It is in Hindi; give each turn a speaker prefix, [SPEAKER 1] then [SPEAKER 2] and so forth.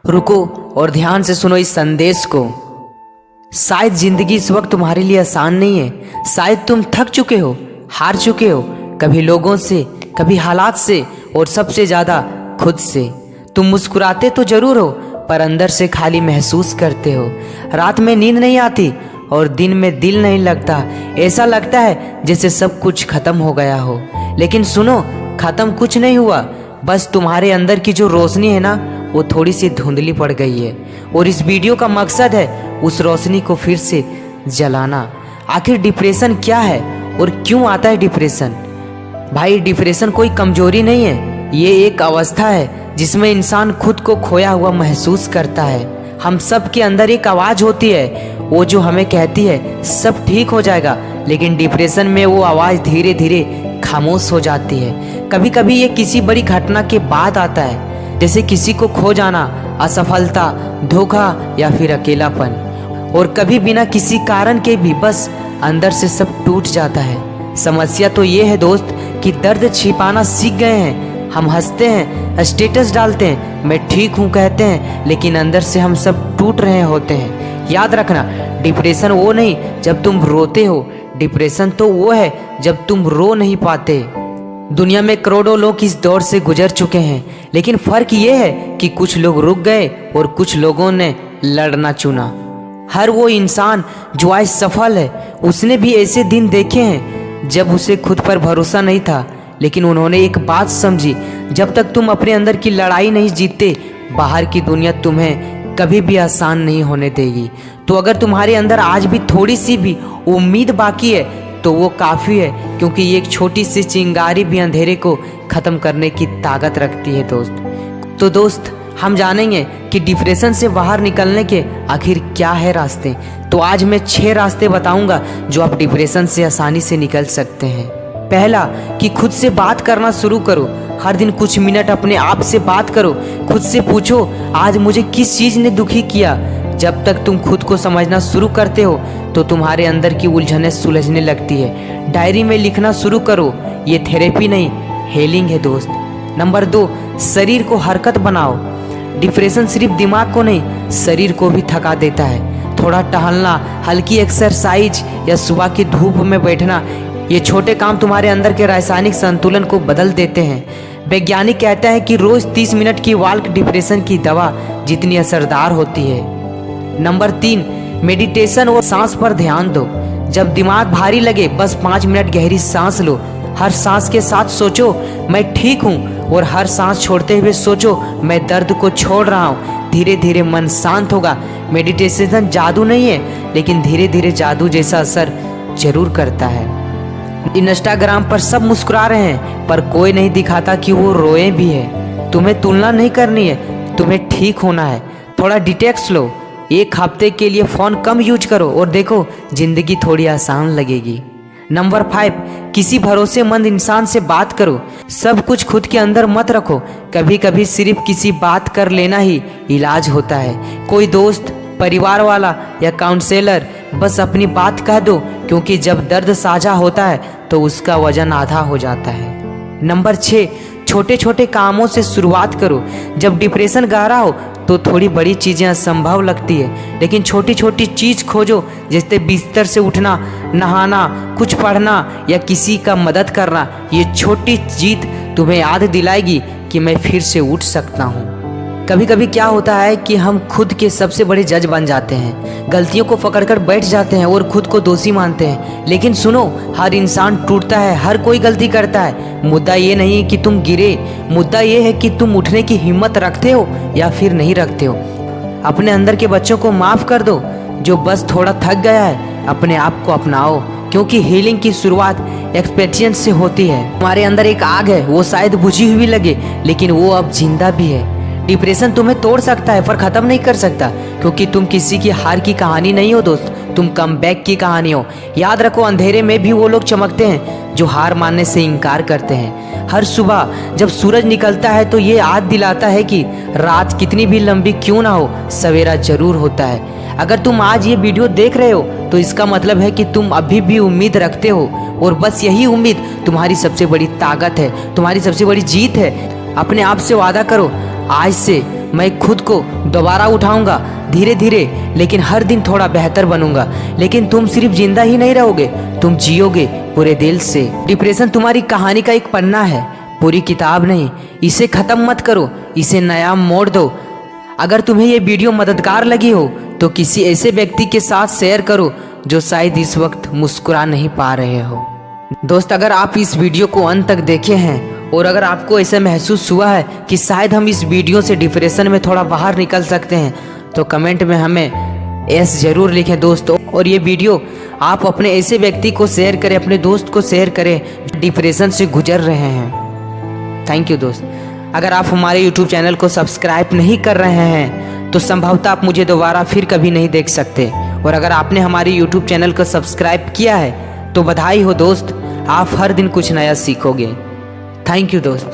[SPEAKER 1] रुको और ध्यान से सुनो इस संदेश को। शायद जिंदगी इस वक्त तुम्हारे लिए आसान नहीं है। शायद तुम थक चुके हो, हार चुके हो, कभी लोगों से, कभी हालात से और सबसे ज़्यादा खुद से। तुम मुस्कुराते तो जरूर हो पर अंदर से खाली महसूस करते हो। रात में नींद नहीं आती और दिन में दिल नहीं लगता। ऐसा लगता है जैसे सब कुछ खत्म हो गया हो। लेकिन सुनो, खत्म कुछ नहीं हुआ, बस तुम्हारे अंदर की जो रोशनी है ना, वो थोड़ी सी धुंधली पड़ गई है। और इस वीडियो का मकसद है उस रोशनी को फिर से जलाना। आखिर डिप्रेशन क्या है और क्यों आता है डिप्रेशन? भाई, डिप्रेशन कोई कमजोरी नहीं है, ये एक अवस्था है जिसमें इंसान खुद को खोया हुआ महसूस करता है। हम सब के अंदर एक आवाज़ होती है, वो जो हमें कहती है सब ठीक हो जाएगा, लेकिन डिप्रेशन में वो आवाज़ धीरे धीरे खामोश हो जाती है। कभी कभी ये किसी बड़ी घटना के बाद आता है, जैसे किसी को खो जाना, असफलता, धोखा या फिर अकेलापन। और कभी बिना किसी कारण के भी बस अंदर से सब टूट जाता है। समस्या तो ये है दोस्त कि दर्द छिपाना सीख गए हैं। हम हंसते हैं, स्टेटस डालते हैं, मैं ठीक हूँ कहते हैं, लेकिन अंदर से हम सब टूट रहे होते हैं। याद रखना, डिप्रेशन वो नहीं जब तुम रोते हो, डिप्रेशन तो वो है जब तुम रो नहीं पाते। दुनिया में करोड़ों लोग इस दौर से गुजर चुके हैं, लेकिन फ़र्क ये है कि कुछ लोग रुक गए और कुछ लोगों ने लड़ना चुना। हर वो इंसान जो आज सफल है, उसने भी ऐसे दिन देखे हैं जब उसे खुद पर भरोसा नहीं था, लेकिन उन्होंने एक बात समझी, जब तक तुम अपने अंदर की लड़ाई नहीं जीतते, बाहर की दुनिया तुम्हें कभी भी आसान नहीं होने देगी। तो अगर तुम्हारे अंदर आज भी थोड़ी सी भी उम्मीद बाकी है तो वो काफ़ी है, क्योंकि ये एक छोटी सी चिंगारी भी अंधेरे को ख़त्म करने की ताकत रखती है दोस्त। तो दोस्त, हम जानेंगे कि डिप्रेशन से बाहर निकलने के आखिर क्या है रास्ते। तो आज मैं 6 रास्ते बताऊंगा जो आप डिप्रेशन से आसानी से निकल सकते हैं। पहला, कि खुद से बात करना शुरू करो। हर दिन कुछ मिनट अपने आप से बात करो। खुद से पूछो, आज मुझे किस चीज़ ने दुखी किया। जब तक तुम खुद को समझना शुरू करते हो तो तुम्हारे अंदर की उलझनें सुलझने लगती है। डायरी में लिखना शुरू करो। ये थेरेपी नहीं, हीलिंग है दोस्त। नंबर 2, शरीर को हरकत बनाओ। डिप्रेशन सिर्फ दिमाग को नहीं, शरीर को भी थका देता है। थोड़ा टहलना, हल्की एक्सरसाइज या सुबह की धूप में बैठना, ये छोटे काम तुम्हारे अंदर के रासायनिक संतुलन को बदल देते हैं। वैज्ञानिक कहता है कि रोज 30 मिनट की वॉक डिप्रेशन की दवा जितनी असरदार होती है। नंबर 3, मेडिटेशन और सांस पर ध्यान दो। जब दिमाग भारी लगे, बस 5 मिनट गहरी सांस लो। हर सांस के साथ सोचो, मैं ठीक हूँ, और हर सांस छोड़ते हुए सोचो, मैं दर्द को छोड़ रहा हूँ। धीरे धीरे मन शांत होगा। मेडिटेशन जादू नहीं है, लेकिन धीरे धीरे जादू जैसा असर जरूर करता है। इंस्टाग्राम पर सब मुस्कुरा रहे हैं, पर कोई नहीं दिखाता कि वो रोए भी है। तुम्हें तुलना नहीं करनी है, तुम्हें ठीक होना है। थोड़ा डिटेक्स लो। 1 हफ्ते के लिए फ़ोन कम यूज करो और देखो, जिंदगी थोड़ी आसान लगेगी। नंबर 5, किसी भरोसेमंद इंसान से बात करो। सब कुछ खुद के अंदर मत रखो। कभी कभी सिर्फ किसी बात कर लेना ही इलाज होता है। कोई दोस्त, परिवार वाला या काउंसलर, बस अपनी बात कह दो, क्योंकि जब दर्द साझा होता है तो उसका वजन आधा हो जाता है। नंबर 6, छोटे छोटे कामों से शुरुआत करो। जब डिप्रेशन गहरा हो तो थोड़ी बड़ी चीज़ें असंभव लगती है, लेकिन छोटी छोटी चीज़ खोजो, जैसे बिस्तर से उठना, नहाना, कुछ पढ़ना या किसी का मदद करना। ये छोटी जीत तुम्हें याद दिलाएगी कि मैं फिर से उठ सकता हूँ। कभी कभी क्या होता है कि हम खुद के सबसे बड़े जज बन जाते हैं, गलतियों को पकड़कर बैठ जाते हैं और खुद को दोषी मानते हैं। लेकिन सुनो, हर इंसान टूटता है, हर कोई गलती करता है। मुद्दा ये नहीं कि तुम गिरे, मुद्दा ये है कि तुम उठने की हिम्मत रखते हो या फिर नहीं रखते हो। अपने अंदर के बच्चों को माफ़ कर दो जो बस थोड़ा थक गया है। अपने आप को अपनाओ, क्योंकि हीलिंग की शुरुआत एक्सपीरियंस से होती है। तुम्हारे अंदर एक आग है, वो शायद बुझी हुई लगे, लेकिन वो अब जिंदा भी है। डिप्रेशन तुम्हें तोड़ सकता है पर ख़त्म नहीं कर सकता, क्योंकि तुम किसी की हार की कहानी नहीं हो दोस्त, तुम कमबैक की कहानी हो। याद रखो, अंधेरे में भी वो लोग चमकते हैं जो हार मानने से इनकार करते हैं। हर सुबह जब सूरज निकलता है तो ये याद दिलाता है कि रात कितनी भी लंबी क्यों ना हो, सवेरा जरूर होता है। अगर तुम आज ये वीडियो देख रहे हो तो इसका मतलब है कि तुम अभी भी उम्मीद रखते हो, और बस यही उम्मीद तुम्हारी सबसे बड़ी ताकत है, तुम्हारी सबसे बड़ी जीत है। अपने आप से वादा करो, आज से मैं खुद को दोबारा उठाऊंगा धीरे धीरे, लेकिन हर दिन थोड़ा बेहतर बनूंगा। लेकिन तुम सिर्फ जिंदा ही नहीं रहोगे, तुम जियोगे पूरे दिल से। डिप्रेशन तुम्हारी कहानी का एक पन्ना है, पूरी किताब नहीं। इसे ख़त्म मत करो, इसे नया मोड़ दो। अगर तुम्हें ये वीडियो मददगार लगी हो तो किसी ऐसे व्यक्ति के साथ शेयर करो जो शायद इस वक्त मुस्कुरा नहीं पा रहे हो। दोस्त, अगर आप इस वीडियो को अंत तक देखे हैं और अगर आपको ऐसा महसूस हुआ है कि शायद हम इस वीडियो से डिप्रेशन में थोड़ा बाहर निकल सकते हैं, तो कमेंट में हमें यस ज़रूर लिखें दोस्तों। और ये वीडियो आप अपने ऐसे व्यक्ति को शेयर करें, अपने दोस्त को शेयर करें जो डिप्रेशन से गुजर रहे हैं। थैंक यू दोस्त। अगर आप हमारे YouTube चैनल को सब्सक्राइब नहीं कर रहे हैं तो संभवतः आप मुझे दोबारा फिर कभी नहीं देख सकते। और अगर आपने हमारे YouTube चैनल को सब्सक्राइब किया है तो बधाई हो दोस्त, आप हर दिन कुछ नया सीखोगे। थैंक यू दोस्त।